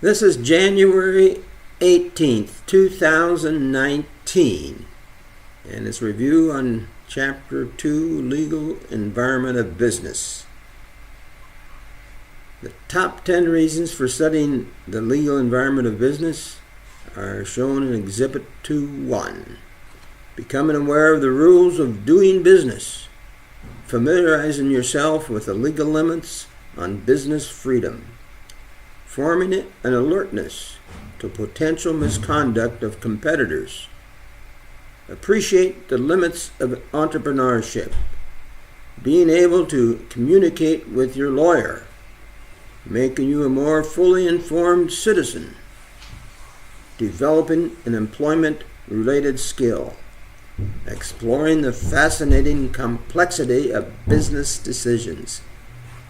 This is January 18th, 2019, and it's review on Chapter 2, Legal Environment of Business. The top 10 reasons for studying the legal environment of business are shown in Exhibit 2.1. Becoming aware of the rules of doing business. Familiarizing yourself with the legal limits on business freedom. Forming an alertness to potential misconduct of competitors. Appreciate the limits of entrepreneurship. Being able to communicate with your lawyer, making you a more fully informed citizen. Developing an employment-related skill. Exploring the fascinating complexity of business decisions.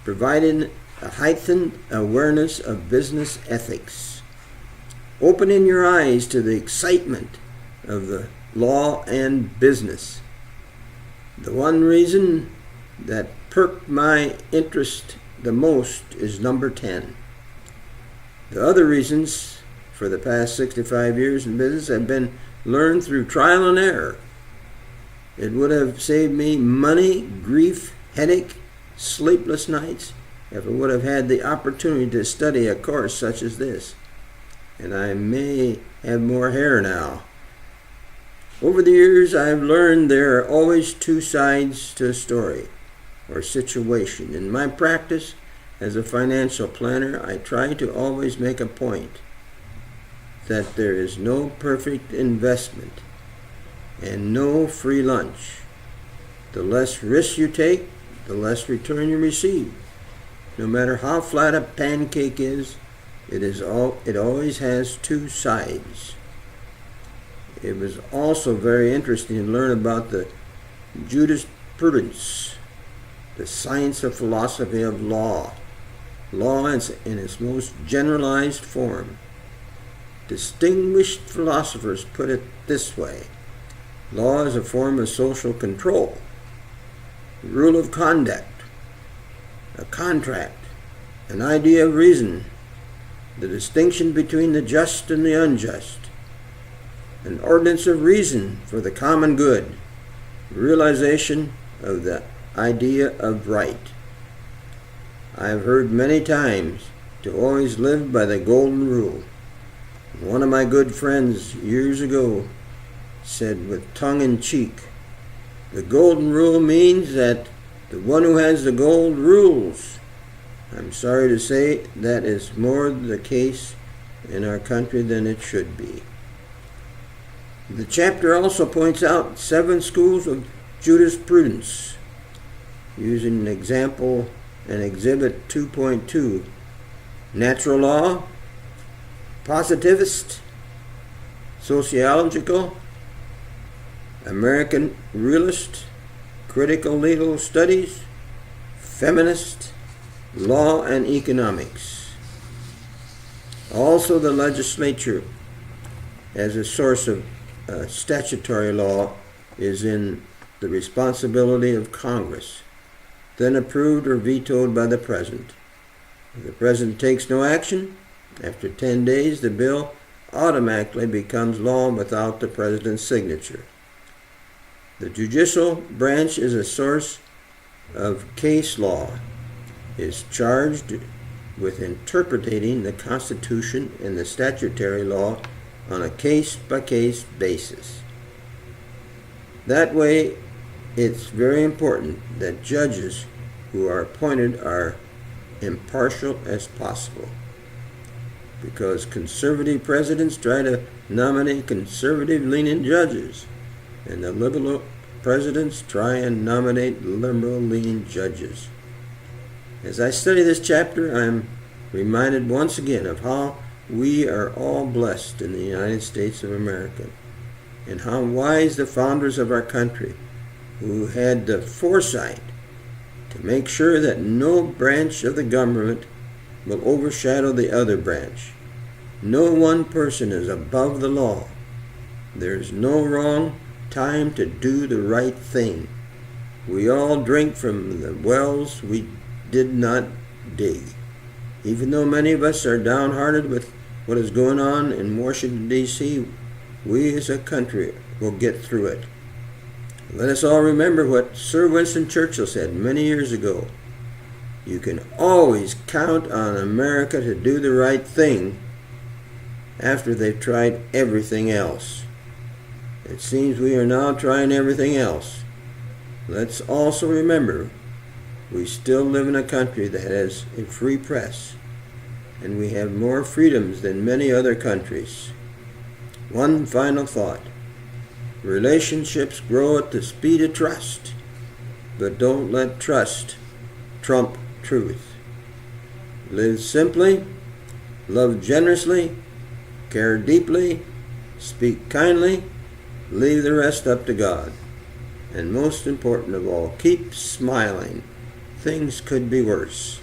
Providing a heightened awareness of business ethics. Opening your eyes to the excitement of the law and business. The one reason that perked my interest the most is number 10. The other reasons for the past 65 years in business have been learned through trial and error. It would have saved me money, grief, headache, sleepless nights if I would have had the opportunity to study a course such as this. And I may have more hair now. Over the years, I've learned there are always two sides to a story or situation. In my practice as a financial planner, I try to always make a point that there is no perfect investment and no free lunch. The less risk you take, the less return you receive. No matter how flat a pancake is, it always has two sides. It was also very interesting to learn about the jurisprudence, the science of philosophy of law. Law in its most generalized form. Distinguished philosophers put it this way: law is a form of social control, rule of conduct, a contract, an idea of reason, the distinction between the just and the unjust, an ordinance of reason for the common good, realization of the idea of right. I have heard many times to always live by the golden rule. One of my good friends years ago said with tongue in cheek, the golden rule means that the one who has the gold rules. I'm sorry to say that is more the case in our country than it should be. The chapter also points out 7 schools of jurisprudence, using an example in Exhibit 2.2, natural law, positivist, sociological, American realist, critical legal studies, feminist, law and economics. Also, the legislature as a source of statutory law is in the responsibility of Congress, then approved or vetoed by the President. If the President takes no action, after 10 days the bill automatically becomes law without the President's signature. The judicial branch is a source of case law, is charged with interpreting the Constitution and the statutory law on a case-by-case basis. That way, it's very important that judges who are appointed are impartial as possible, because conservative presidents try to nominate conservative-leaning judges, and the liberal presidents try and nominate liberal-leaning judges. As I study this chapter, I am reminded once again of how we are all blessed in the United States of America, and how wise the founders of our country, who had the foresight to make sure that no branch of the government will overshadow the other branch. No one person is above the law. There is no wrong time to do the right thing. We all drink from the wells we did not dig. Even though many of us are downhearted with what is going on in Washington, D.C., we as a country will get through it. Let us all remember what Sir Winston Churchill said many years ago. You can always count on America to do the right thing after they've tried everything else. It seems we are now trying everything else. Let's also remember we still live in a country that has a free press, and we have more freedoms than many other countries. One final thought. Relationships grow at the speed of trust, but don't let trust trump truth. Live simply, love generously, care deeply, speak kindly, leave the rest up to God. And most important of all, keep smiling. Things could be worse.